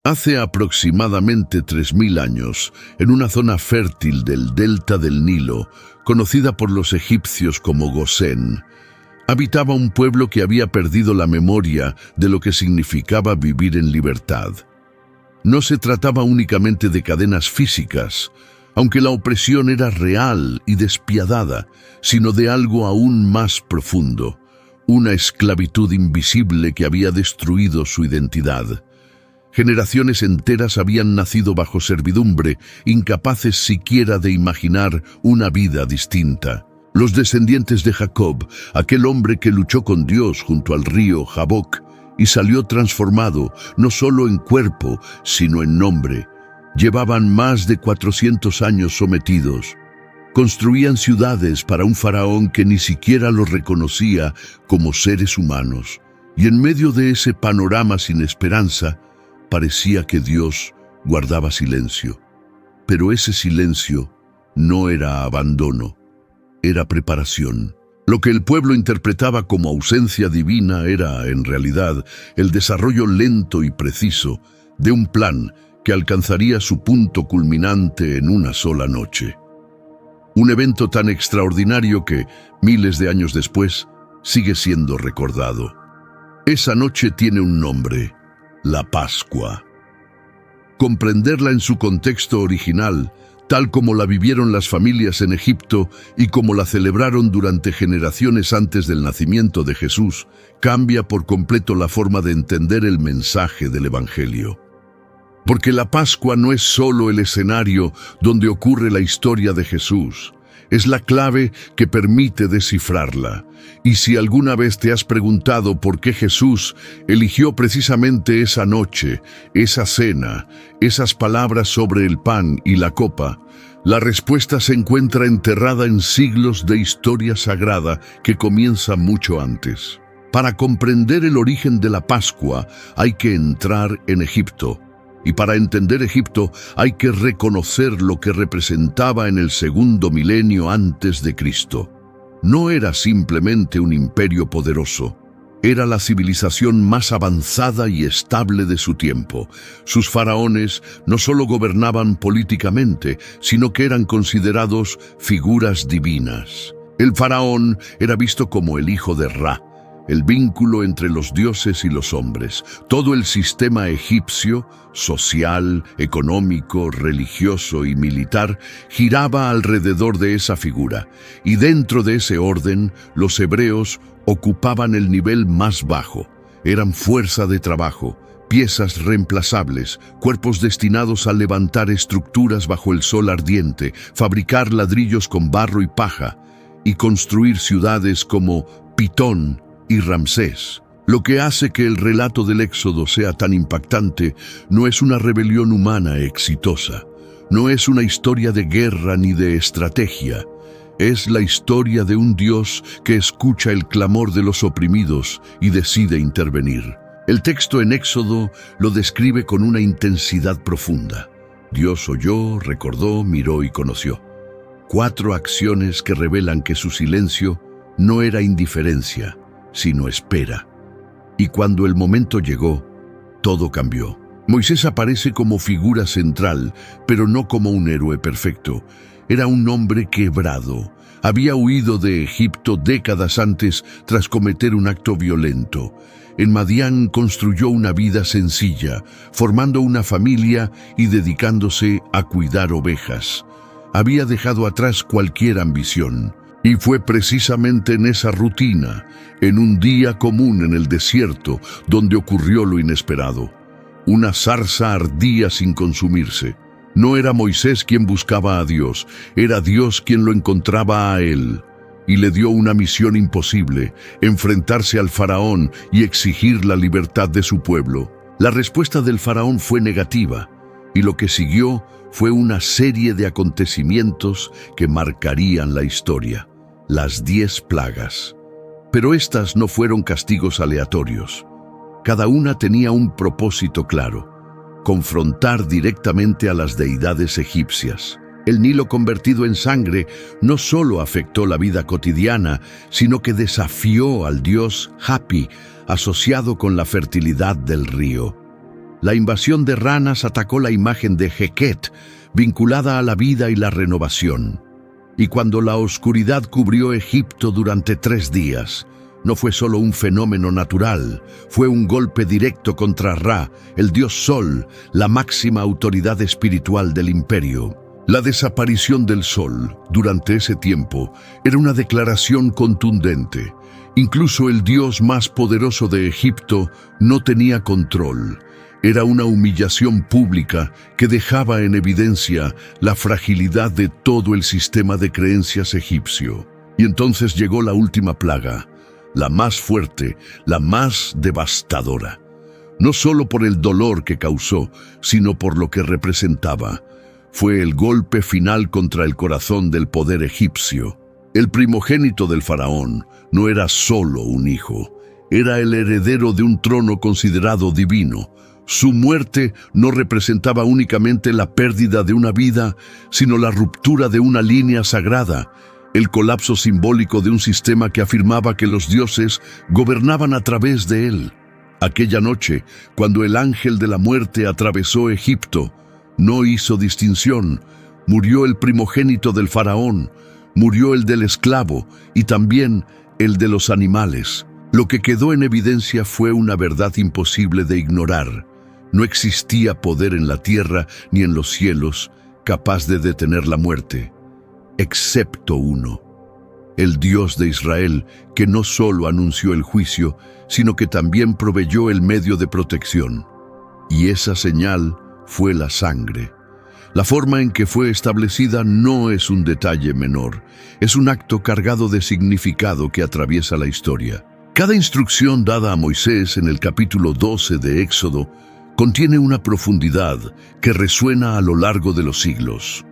Hace aproximadamente 3000 años, en una zona fértil del delta del Nilo, conocida por los egipcios como Gosén, habitaba un pueblo que había perdido la memoria de lo que significaba vivir en libertad. No se trataba únicamente de cadenas físicas, aunque la opresión era real y despiadada, sino de algo aún más profundo, una esclavitud invisible que había destruido su identidad. Generaciones enteras habían nacido bajo servidumbre, incapaces siquiera de imaginar una vida distinta. Los descendientes de Jacob, aquel hombre que luchó con Dios junto al río Jaboc y salió transformado no solo en cuerpo, sino en nombre, llevaban más de 400 años sometidos. Construían ciudades para un faraón que ni siquiera los reconocía como seres humanos. Y en medio de ese panorama sin esperanza, parecía que Dios guardaba silencio. Pero ese silencio no era abandono, era preparación. Lo que el pueblo interpretaba como ausencia divina era, en realidad, el desarrollo lento y preciso de un plan que alcanzaría su punto culminante en una sola noche. Un evento tan extraordinario que, miles de años después, sigue siendo recordado. Esa noche tiene un nombre: la Pascua. Comprenderla en su contexto original, tal como la vivieron las familias en Egipto y como la celebraron durante generaciones antes del nacimiento de Jesús, cambia por completo la forma de entender el mensaje del Evangelio. Porque la Pascua no es solo el escenario donde ocurre la historia de Jesús, es la clave que permite descifrarla. Y si alguna vez te has preguntado por qué Jesús eligió precisamente esa noche, esa cena, esas palabras sobre el pan y la copa, la respuesta se encuentra enterrada en siglos de historia sagrada que comienza mucho antes. Para comprender el origen de la Pascua hay que entrar en Egipto. Y para entender Egipto hay que reconocer lo que representaba en el segundo milenio antes de Cristo. No era simplemente un imperio poderoso, era la civilización más avanzada y estable de su tiempo. Sus faraones no solo gobernaban políticamente, sino que eran considerados figuras divinas. El faraón era visto como el hijo de Ra, el vínculo entre los dioses y los hombres. Todo el sistema egipcio, social, económico, religioso y militar, giraba alrededor de esa figura, y dentro de ese orden, los hebreos ocupaban el nivel más bajo. Eran fuerza de trabajo, piezas reemplazables, cuerpos destinados a levantar estructuras bajo el sol ardiente, fabricar ladrillos con barro y paja, y construir ciudades como Pitón y Ramsés. Lo que hace que el relato del Éxodo sea tan impactante no es una rebelión humana exitosa, no es una historia de guerra ni de estrategia, es la historia de un Dios que escucha el clamor de los oprimidos y decide intervenir. El texto en Éxodo lo describe con una intensidad profunda. Dios oyó, recordó, miró y conoció. 4 acciones que revelan que su silencio no era indiferencia, sino espera. Y cuando el momento llegó, todo cambió. Moisés aparece como figura central, pero no como un héroe perfecto. Era un hombre quebrado. Había huido de Egipto décadas antes tras cometer un acto violento. En Madián construyó una vida sencilla, formando una familia y dedicándose a cuidar ovejas. Había dejado atrás cualquier ambición. Y fue precisamente en esa rutina, en un día común en el desierto, donde ocurrió lo inesperado. Una zarza ardía sin consumirse. No era Moisés quien buscaba a Dios, era Dios quien lo encontraba a él. Y le dio una misión imposible: enfrentarse al faraón y exigir la libertad de su pueblo. La respuesta del faraón fue negativa, y lo que siguió fue una serie de acontecimientos que marcarían la historia. Las 10 plagas. Pero estas no fueron castigos aleatorios. Cada una tenía un propósito claro: confrontar directamente a las deidades egipcias. El Nilo convertido en sangre no solo afectó la vida cotidiana, sino que desafió al dios Hapi, asociado con la fertilidad del río. La invasión de ranas atacó la imagen de Heket, vinculada a la vida y la renovación. Y cuando la oscuridad cubrió Egipto durante 3 días, no fue solo un fenómeno natural, fue un golpe directo contra Ra, el dios Sol, la máxima autoridad espiritual del imperio. La desaparición del sol durante ese tiempo era una declaración contundente. Incluso el dios más poderoso de Egipto no tenía control. Era una humillación pública que dejaba en evidencia la fragilidad de todo el sistema de creencias egipcio. Y entonces llegó la última plaga, la más fuerte, la más devastadora. No solo por el dolor que causó, sino por lo que representaba. Fue el golpe final contra el corazón del poder egipcio. El primogénito del faraón no era solo un hijo, era el heredero de un trono considerado divino. Su muerte no representaba únicamente la pérdida de una vida, sino la ruptura de una línea sagrada, el colapso simbólico de un sistema que afirmaba que los dioses gobernaban a través de él. Aquella noche, cuando el ángel de la muerte atravesó Egipto, no hizo distinción. Murió el primogénito del faraón, murió el del esclavo y también el de los animales. Lo que quedó en evidencia fue una verdad imposible de ignorar. No existía poder en la tierra ni en los cielos capaz de detener la muerte, excepto uno, el Dios de Israel, que no solo anunció el juicio, sino que también proveyó el medio de protección. Y esa señal fue la sangre. La forma en que fue establecida no es un detalle menor, es un acto cargado de significado que atraviesa la historia. Cada instrucción dada a Moisés en el capítulo 12 de Éxodo contiene una profundidad que resuena a lo largo de los siglos.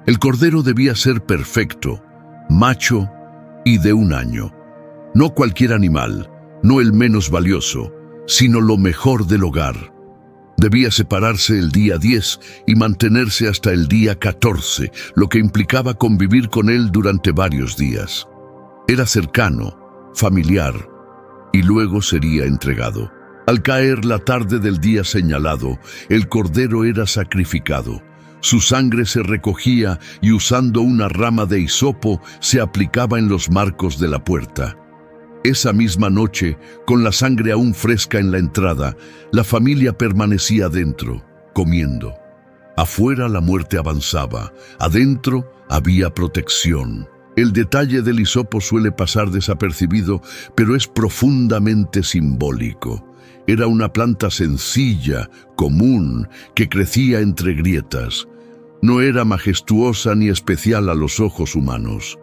El cordero debía ser perfecto, macho y de 1 año. No cualquier animal, no el menos valioso, sino lo mejor del hogar. Debía separarse el día 10 y mantenerse hasta el día 14, lo que implicaba convivir con él durante varios días. Era cercano, familiar, y luego sería entregado. Al caer la tarde del día señalado, el cordero era sacrificado. Su sangre se recogía y usando una rama de hisopo se aplicaba en los marcos de la puerta. Esa misma noche, con la sangre aún fresca en la entrada, la familia permanecía dentro, comiendo. Afuera la muerte avanzaba, adentro había protección. El detalle del hisopo suele pasar desapercibido, pero es profundamente simbólico. Era una planta sencilla, común, que crecía entre grietas. No era majestuosa ni especial a los ojos humanos.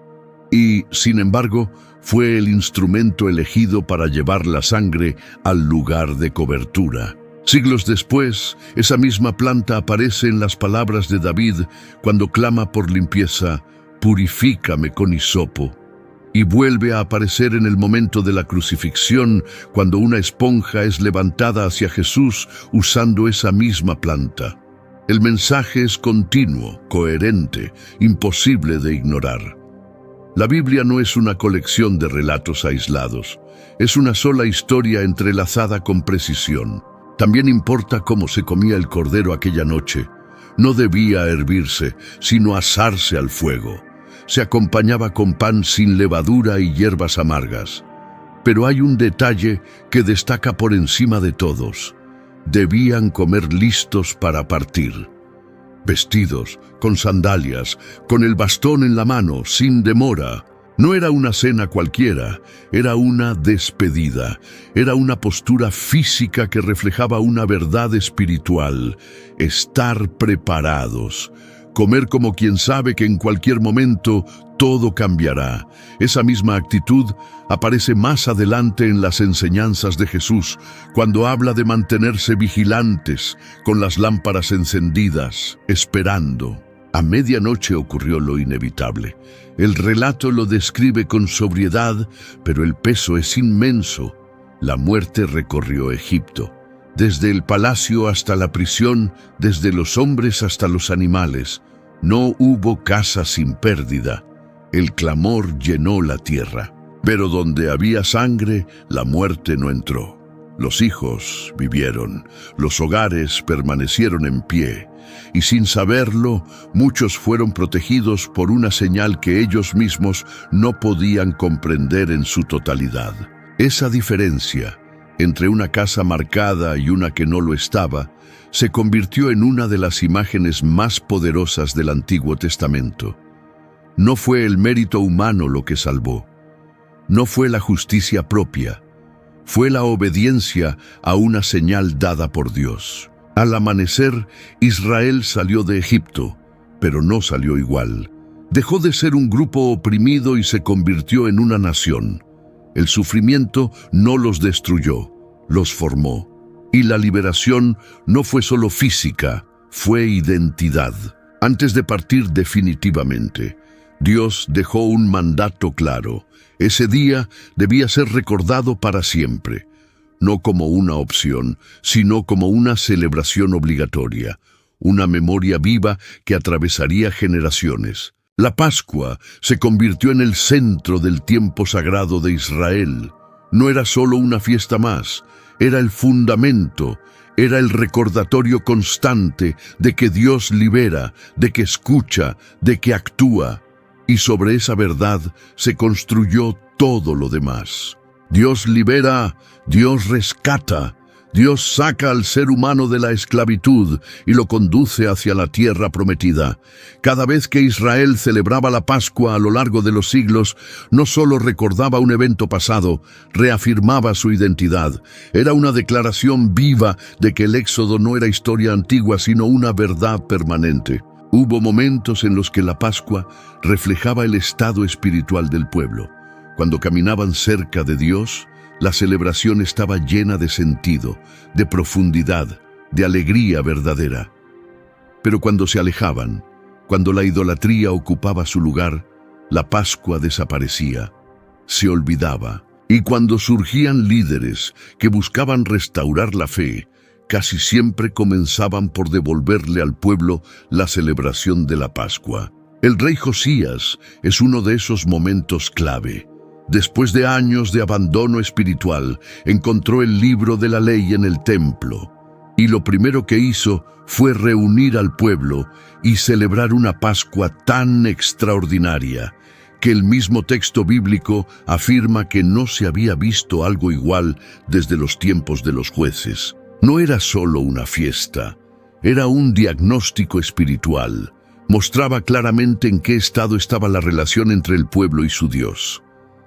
Y, sin embargo, fue el instrumento elegido para llevar la sangre al lugar de cobertura. Siglos después, esa misma planta aparece en las palabras de David cuando clama por limpieza: «Purifícame con hisopo». Y vuelve a aparecer en el momento de la crucifixión, cuando una esponja es levantada hacia Jesús usando esa misma planta. El mensaje es continuo, coherente, imposible de ignorar. La Biblia no es una colección de relatos aislados, es una sola historia entrelazada con precisión. También importa cómo se comía el cordero aquella noche. No debía hervirse, sino asarse al fuego. Se acompañaba con pan sin levadura y hierbas amargas. Pero hay un detalle que destaca por encima de todos. Debían comer listos para partir. Vestidos, con sandalias, con el bastón en la mano, sin demora. No era una cena cualquiera, era una despedida. Era una postura física que reflejaba una verdad espiritual: estar preparados. Comer como quien sabe que en cualquier momento todo cambiará. Esa misma actitud aparece más adelante en las enseñanzas de Jesús, cuando habla de mantenerse vigilantes, con las lámparas encendidas, esperando. A medianoche ocurrió lo inevitable. El relato lo describe con sobriedad, pero el peso es inmenso. La muerte recorrió Egipto. Desde el palacio hasta la prisión, desde los hombres hasta los animales. No hubo casa sin pérdida. El clamor llenó la tierra. Pero donde había sangre, la muerte no entró. Los hijos vivieron, los hogares permanecieron en pie, y sin saberlo, muchos fueron protegidos por una señal que ellos mismos no podían comprender en su totalidad. Esa diferencia entre una casa marcada y una que no lo estaba, se convirtió en una de las imágenes más poderosas del Antiguo Testamento. No fue el mérito humano lo que salvó, no fue la justicia propia, fue la obediencia a una señal dada por Dios. Al amanecer, Israel salió de Egipto, pero no salió igual. Dejó de ser un grupo oprimido y se convirtió en una nación. El sufrimiento no los destruyó, los formó. Y la liberación no fue solo física, fue identidad. Antes de partir definitivamente, Dios dejó un mandato claro. Ese día debía ser recordado para siempre, no como una opción, sino como una celebración obligatoria, una memoria viva que atravesaría generaciones. La Pascua se convirtió en el centro del tiempo sagrado de Israel. No era solo una fiesta más, era el fundamento, era el recordatorio constante de que Dios libera, de que escucha, de que actúa. Y sobre esa verdad se construyó todo lo demás. Dios libera, Dios rescata, Dios saca al ser humano de la esclavitud y lo conduce hacia la tierra prometida. Cada vez que Israel celebraba la Pascua a lo largo de los siglos, no solo recordaba un evento pasado, reafirmaba su identidad. Era una declaración viva de que el Éxodo no era historia antigua, sino una verdad permanente. Hubo momentos en los que la Pascua reflejaba el estado espiritual del pueblo. Cuando caminaban cerca de Dios, la celebración estaba llena de sentido, de profundidad, de alegría verdadera. Pero cuando se alejaban, cuando la idolatría ocupaba su lugar, la Pascua desaparecía, se olvidaba. Y cuando surgían líderes que buscaban restaurar la fe, casi siempre comenzaban por devolverle al pueblo la celebración de la Pascua. El rey Josías es uno de esos momentos clave. Después de años de abandono espiritual, encontró el libro de la ley en el templo, y lo primero que hizo fue reunir al pueblo y celebrar una Pascua tan extraordinaria que el mismo texto bíblico afirma que no se había visto algo igual desde los tiempos de los jueces. No era solo una fiesta, era un diagnóstico espiritual. Mostraba claramente en qué estado estaba la relación entre el pueblo y su Dios.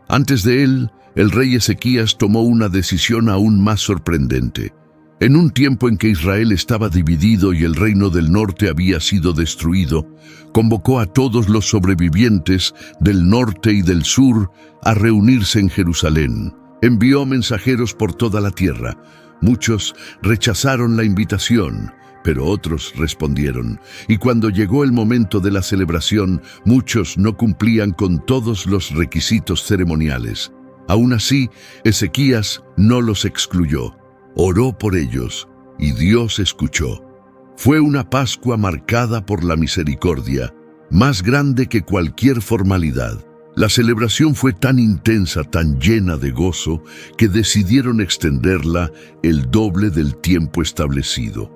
Antes de él, el rey Ezequías tomó una decisión aún más sorprendente. En un tiempo en que Israel estaba dividido y el reino del norte había sido destruido, convocó a todos los sobrevivientes del norte y del sur a reunirse en Jerusalén. Envió mensajeros por toda la tierra. Muchos rechazaron la invitación, pero otros respondieron. Y cuando llegó el momento de la celebración, muchos no cumplían con todos los requisitos ceremoniales. Aún así, Ezequías no los excluyó. Oró por ellos, y Dios escuchó. Fue una Pascua marcada por la misericordia, más grande que cualquier formalidad. La celebración fue tan intensa, tan llena de gozo, que decidieron extenderla el doble del tiempo establecido.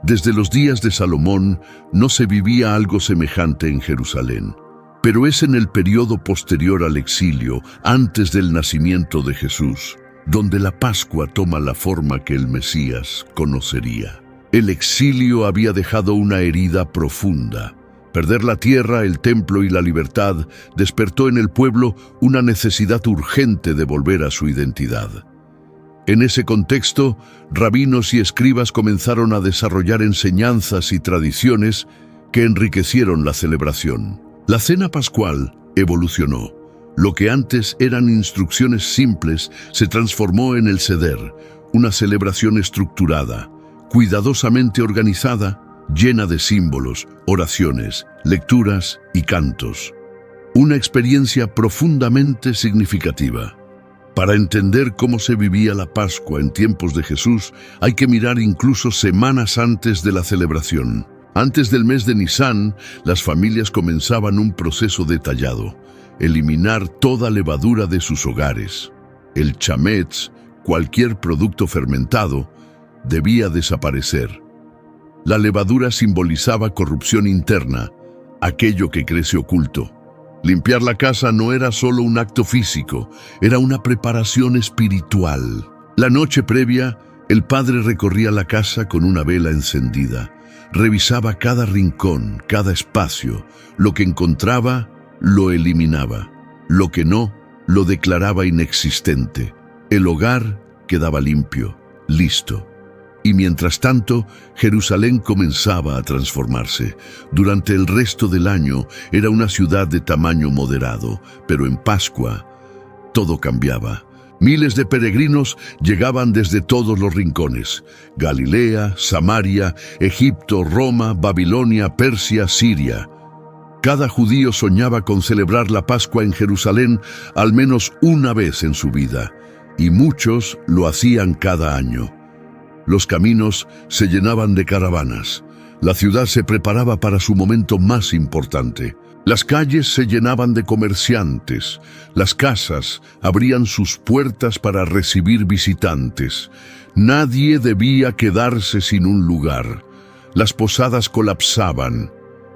Desde los días de Salomón no se vivía algo semejante en Jerusalén, pero es en el periodo posterior al exilio, antes del nacimiento de Jesús, donde la Pascua toma la forma que el Mesías conocería. El exilio había dejado una herida profunda. Perder la tierra, el templo y la libertad despertó en el pueblo una necesidad urgente de volver a su identidad. En ese contexto, rabinos y escribas comenzaron a desarrollar enseñanzas y tradiciones que enriquecieron la celebración. La cena pascual evolucionó. Lo que antes eran instrucciones simples se transformó en el seder, una celebración estructurada, cuidadosamente organizada, llena de símbolos, oraciones, lecturas y cantos. Una experiencia profundamente significativa. Para entender cómo se vivía la Pascua en tiempos de Jesús, hay que mirar incluso semanas antes de la celebración. Antes del mes de Nisán, las familias comenzaban un proceso detallado: eliminar toda levadura de sus hogares. El chametz, cualquier producto fermentado, debía desaparecer. La levadura simbolizaba corrupción interna, aquello que crece oculto. Limpiar la casa no era solo un acto físico, era una preparación espiritual. La noche previa, el padre recorría la casa con una vela encendida. Revisaba cada rincón, cada espacio. Lo que encontraba, lo eliminaba. Lo que no, lo declaraba inexistente. El hogar quedaba limpio, listo. Y mientras tanto, Jerusalén comenzaba a transformarse. Durante el resto del año era una ciudad de tamaño moderado, pero en Pascua todo cambiaba. Miles de peregrinos llegaban desde todos los rincones: Galilea, Samaria, Egipto, Roma, Babilonia, Persia, Siria. Cada judío soñaba con celebrar la Pascua en Jerusalén al menos una vez en su vida, y muchos lo hacían cada año. Los caminos se llenaban de caravanas. La ciudad se preparaba para su momento más importante. Las calles se llenaban de comerciantes. Las casas abrían sus puertas para recibir visitantes. Nadie debía quedarse sin un lugar. Las posadas colapsaban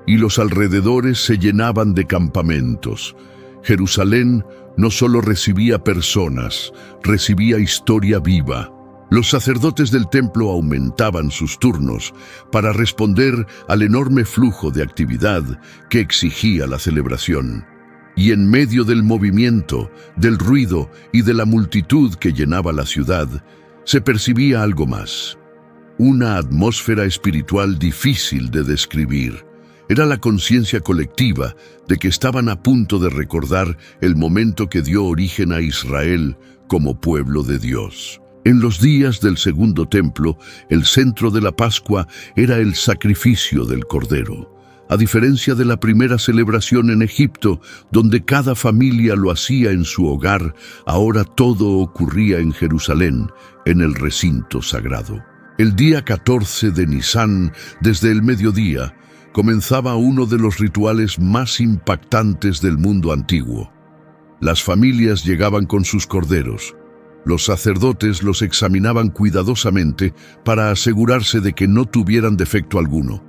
y los alrededores se llenaban de campamentos. Jerusalén no solo recibía personas, recibía historia viva. Los sacerdotes del templo aumentaban sus turnos para responder al enorme flujo de actividad que exigía la celebración. Y en medio del movimiento, del ruido y de la multitud que llenaba la ciudad, se percibía algo más. Una atmósfera espiritual difícil de describir. Era la conciencia colectiva de que estaban a punto de recordar el momento que dio origen a Israel como pueblo de Dios. En los días del segundo templo, el centro de la Pascua era el sacrificio del Cordero. A diferencia de la primera celebración en Egipto, donde cada familia lo hacía en su hogar, ahora todo ocurría en Jerusalén, en el recinto sagrado. El día 14 de Nisán, desde el mediodía, comenzaba uno de los rituales más impactantes del mundo antiguo. Las familias llegaban con sus corderos. Los sacerdotes los examinaban cuidadosamente para asegurarse de que no tuvieran defecto alguno.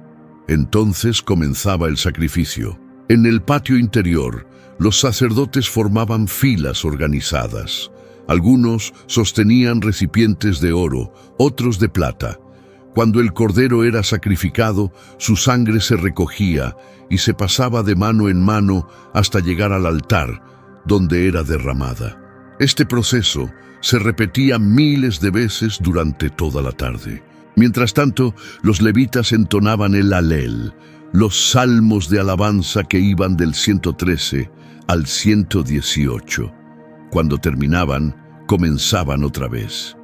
Entonces comenzaba el sacrificio. En el patio interior, los sacerdotes formaban filas organizadas. Algunos sostenían recipientes de oro, otros de plata. Cuando el cordero era sacrificado, su sangre se recogía y se pasaba de mano en mano hasta llegar al altar, donde era derramada. Este proceso se repetía miles de veces durante toda la tarde. Mientras tanto, los levitas entonaban el Halel, los salmos de alabanza que iban del 113 al 118. Cuando terminaban, comenzaban otra vez.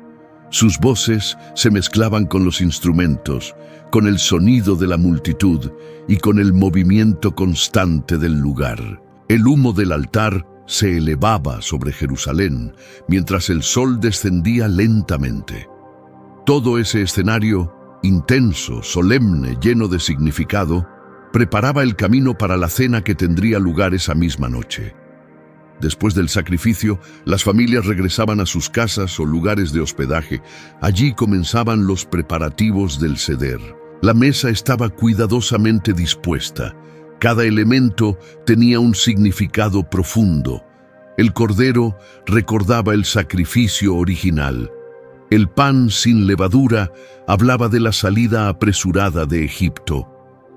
Sus voces se mezclaban con los instrumentos, con el sonido de la multitud y con el movimiento constante del lugar. El humo del altar se elevaba sobre Jerusalén mientras el sol descendía lentamente. Todo ese escenario, intenso, solemne, lleno de significado, preparaba el camino para la cena que tendría lugar esa misma noche. Después del sacrificio, las familias regresaban a sus casas o lugares de hospedaje. Allí comenzaban los preparativos del Seder. La mesa estaba cuidadosamente dispuesta. Cada elemento tenía un significado profundo. El cordero recordaba el sacrificio original. El pan sin levadura hablaba de la salida apresurada de Egipto.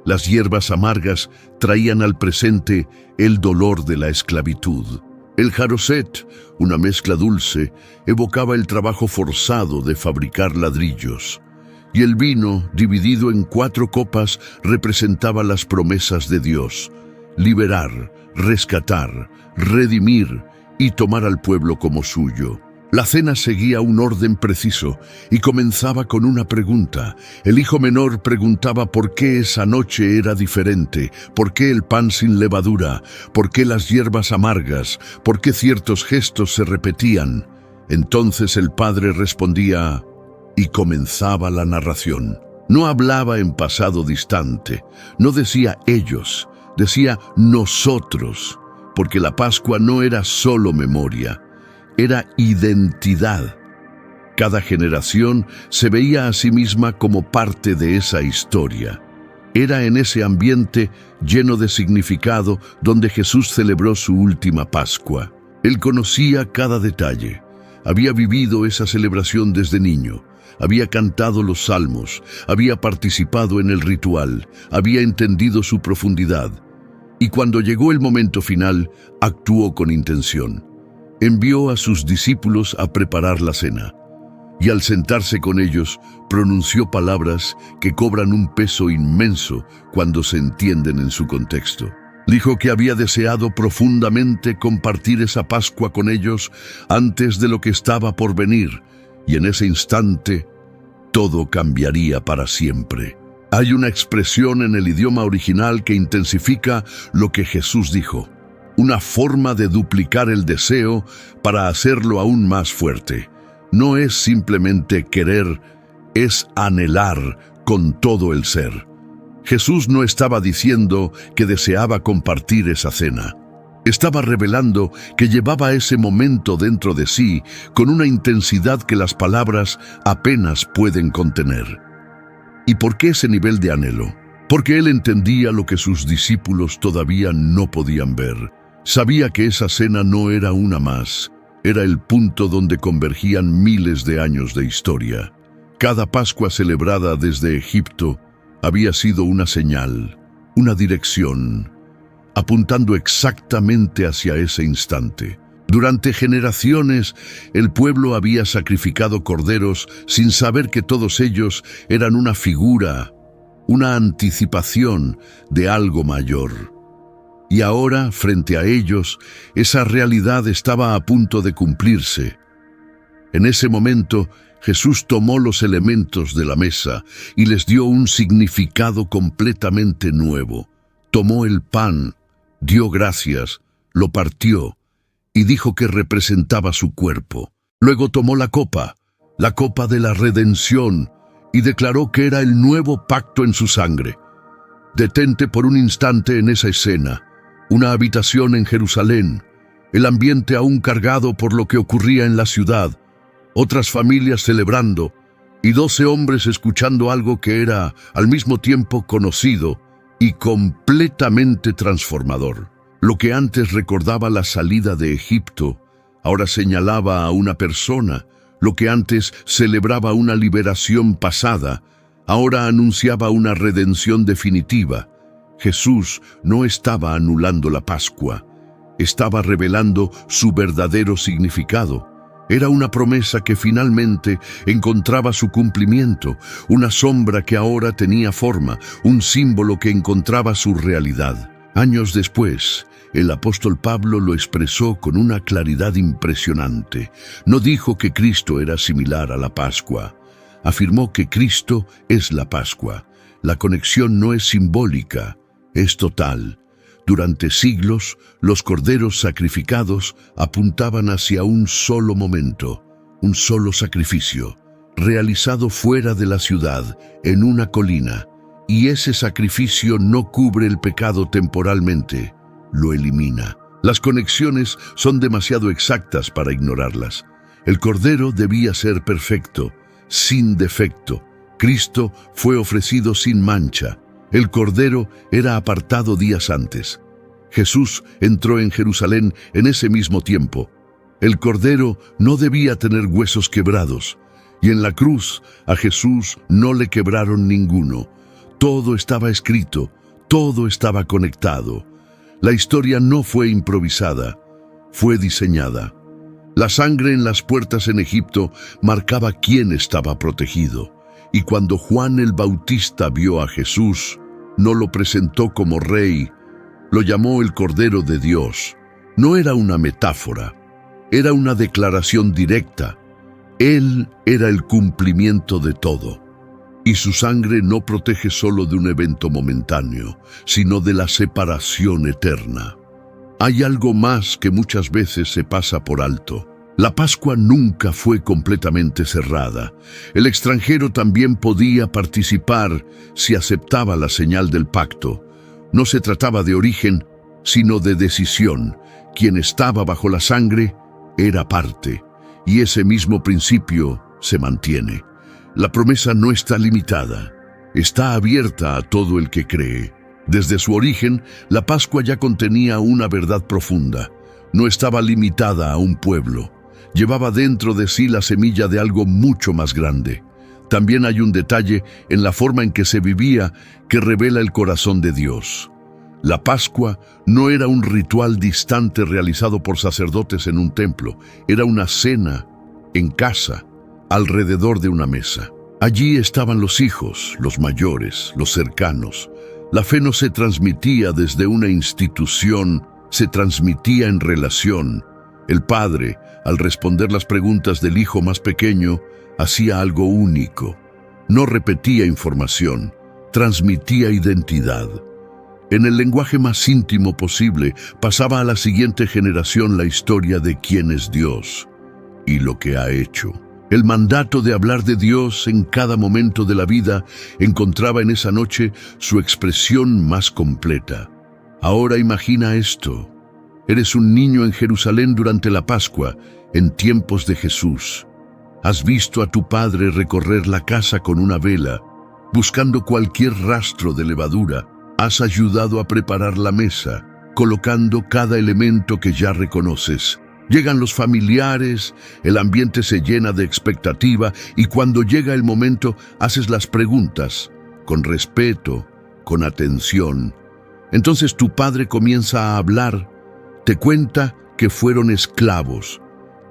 Las hierbas amargas traían al presente el dolor de la esclavitud. El jaroset, una mezcla dulce, evocaba el trabajo forzado de fabricar ladrillos. Y el vino, dividido en 4 copas, representaba las promesas de Dios: liberar, rescatar, redimir y tomar al pueblo como suyo. La cena seguía un orden preciso y comenzaba con una pregunta. El hijo menor preguntaba por qué esa noche era diferente, por qué el pan sin levadura, por qué las hierbas amargas, por qué ciertos gestos se repetían. Entonces el padre respondía y comenzaba la narración. No hablaba en pasado distante, no decía ellos, decía nosotros, porque la Pascua no era solo memoria, era identidad. Cada generación se veía a sí misma como parte de esa historia. Era en ese ambiente lleno de significado donde Jesús celebró su última Pascua. Él conocía cada detalle. Había vivido esa celebración desde niño. Había cantado los salmos, había participado en el ritual, había entendido su profundidad. Y cuando llegó el momento final, actuó con intención. Envió a sus discípulos a preparar la cena. Y al sentarse con ellos, pronunció palabras que cobran un peso inmenso cuando se entienden en su contexto. Dijo que había deseado profundamente compartir esa Pascua con ellos antes de lo que estaba por venir, y en ese instante todo cambiaría para siempre. Hay una expresión en el idioma original que intensifica lo que Jesús dijo, una forma de duplicar el deseo para hacerlo aún más fuerte. No es simplemente querer, es anhelar con todo el ser. Jesús no estaba diciendo que deseaba compartir esa cena. Estaba revelando que llevaba ese momento dentro de sí con una intensidad que las palabras apenas pueden contener. ¿Y por qué ese nivel de anhelo? Porque él entendía lo que sus discípulos todavía no podían ver. Sabía que esa cena no era una más. Era el punto donde convergían miles de años de historia. Cada Pascua celebrada desde Egipto había sido una señal, una dirección, apuntando exactamente hacia ese instante. Durante generaciones, el pueblo había sacrificado corderos sin saber que todos ellos eran una figura, una anticipación de algo mayor. Y ahora, frente a ellos, esa realidad estaba a punto de cumplirse. En ese momento, Jesús tomó los elementos de la mesa y les dio un significado completamente nuevo. Tomó el pan, dio gracias, lo partió y dijo que representaba su cuerpo. Luego tomó la copa de la redención, y declaró que era el nuevo pacto en su sangre. Detente por un instante en esa escena. Una habitación en Jerusalén, el ambiente aún cargado por lo que ocurría en la ciudad, otras familias celebrando y 12 hombres escuchando algo que era al mismo tiempo conocido y completamente transformador. Lo que antes recordaba la salida de Egipto, ahora señalaba a una persona. Lo que antes celebraba una liberación pasada, ahora anunciaba una redención definitiva. Jesús no estaba anulando la Pascua, estaba revelando su verdadero significado. Era una promesa que finalmente encontraba su cumplimiento, una sombra que ahora tenía forma, un símbolo que encontraba su realidad. Años después, el apóstol Pablo lo expresó con una claridad impresionante. No dijo que Cristo era similar a la Pascua. Afirmó que Cristo es la Pascua. La conexión no es simbólica, es total. Durante siglos, los corderos sacrificados apuntaban hacia un solo momento, un solo sacrificio, realizado fuera de la ciudad, en una colina. Y ese sacrificio no cubre el pecado temporalmente, lo elimina. Las conexiones son demasiado exactas para ignorarlas. El cordero debía ser perfecto, sin defecto. Cristo fue ofrecido sin mancha. El cordero era apartado días antes. Jesús entró en Jerusalén en ese mismo tiempo. El cordero no debía tener huesos quebrados, y en la cruz a Jesús no le quebraron ninguno. Todo estaba escrito, todo estaba conectado. La historia no fue improvisada, fue diseñada. La sangre en las puertas en Egipto marcaba quién estaba protegido. Y cuando Juan el Bautista vio a Jesús, no lo presentó como rey, lo llamó el Cordero de Dios. No era una metáfora, era una declaración directa. Él era el cumplimiento de todo. Y su sangre no protege solo de un evento momentáneo, sino de la separación eterna. Hay algo más que muchas veces se pasa por alto. La Pascua nunca fue completamente cerrada. El extranjero también podía participar si aceptaba la señal del pacto. No se trataba de origen, sino de decisión. Quien estaba bajo la sangre era parte, y ese mismo principio se mantiene. La promesa no está limitada, está abierta a todo el que cree. Desde su origen, la Pascua ya contenía una verdad profunda. No estaba limitada a un pueblo. Llevaba dentro de sí la semilla de algo mucho más grande. También hay un detalle en la forma en que se vivía que revela el corazón de Dios. La Pascua no era un ritual distante realizado por sacerdotes en un templo, era una cena en casa, alrededor de una mesa. Allí estaban los hijos, los mayores, los cercanos. La fe no se transmitía desde una institución, se transmitía en relación. El padre, al responder las preguntas del hijo más pequeño, hacía algo único. No repetía información, transmitía identidad. En el lenguaje más íntimo posible, pasaba a la siguiente generación la historia de quién es Dios y lo que ha hecho. El mandato de hablar de Dios en cada momento de la vida encontraba en esa noche su expresión más completa. Ahora imagina esto. Eres un niño en Jerusalén durante la Pascua, en tiempos de Jesús. Has visto a tu padre recorrer la casa con una vela, buscando cualquier rastro de levadura. Has ayudado a preparar la mesa, colocando cada elemento que ya reconoces. Llegan los familiares, el ambiente se llena de expectativa y cuando llega el momento haces las preguntas, con respeto, con atención. Entonces tu padre comienza a hablar, te cuenta que fueron esclavos,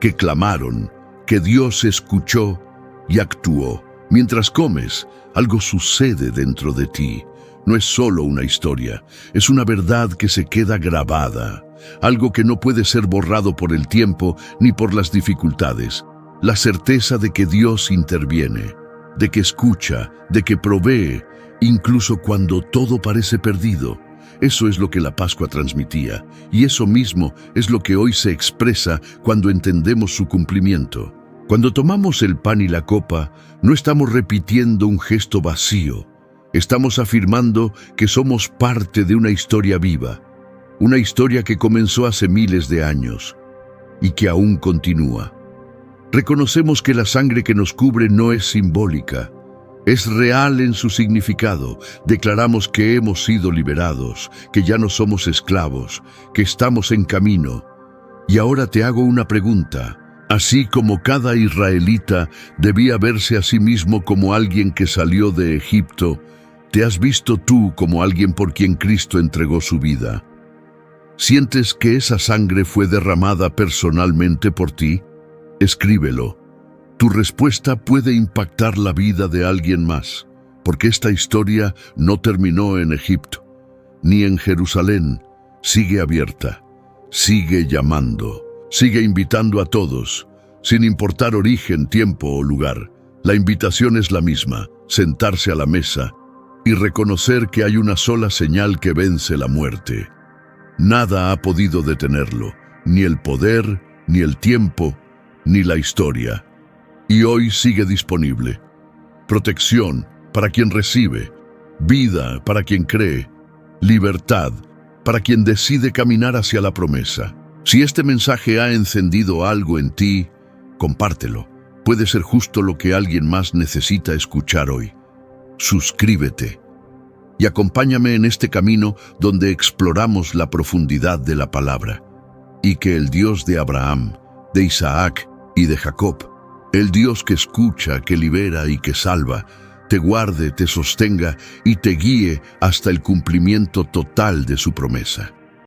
que clamaron, que Dios escuchó y actuó. Mientras comes, algo sucede dentro de ti. No es solo una historia, es una verdad que se queda grabada, algo que no puede ser borrado por el tiempo ni por las dificultades. La certeza de que Dios interviene, de que escucha, de que provee, incluso cuando todo parece perdido. Eso es lo que la Pascua transmitía, y eso mismo es lo que hoy se expresa cuando entendemos su cumplimiento. Cuando tomamos el pan y la copa, no estamos repitiendo un gesto vacío. Estamos afirmando que somos parte de una historia viva, una historia que comenzó hace miles de años y que aún continúa. Reconocemos que la sangre que nos cubre no es simbólica, es real en su significado. Declaramos que hemos sido liberados, que ya no somos esclavos, que estamos en camino. Y ahora te hago una pregunta. Así como cada israelita debía verse a sí mismo como alguien que salió de Egipto, ¿te has visto tú como alguien por quien Cristo entregó su vida? ¿Sientes que esa sangre fue derramada personalmente por ti? Escríbelo. Tu respuesta puede impactar la vida de alguien más, porque esta historia no terminó en Egipto, ni en Jerusalén. Sigue abierta, sigue llamando, sigue invitando a todos, sin importar origen, tiempo o lugar. La invitación es la misma, sentarse a la mesa y reconocer que hay una sola señal que vence la muerte. Nada ha podido detenerlo, ni el poder, ni el tiempo, ni la historia. Y hoy sigue disponible. Protección para quien recibe, vida para quien cree, libertad para quien decide caminar hacia la promesa. Si este mensaje ha encendido algo en ti, compártelo. Puede ser justo lo que alguien más necesita escuchar hoy. Suscríbete y acompáñame en este camino donde exploramos la profundidad de la palabra. Y que el Dios de Abraham, de Isaac y de Jacob, el Dios que escucha, que libera y que salva, te guarde, te sostenga y te guíe hasta el cumplimiento total de su promesa.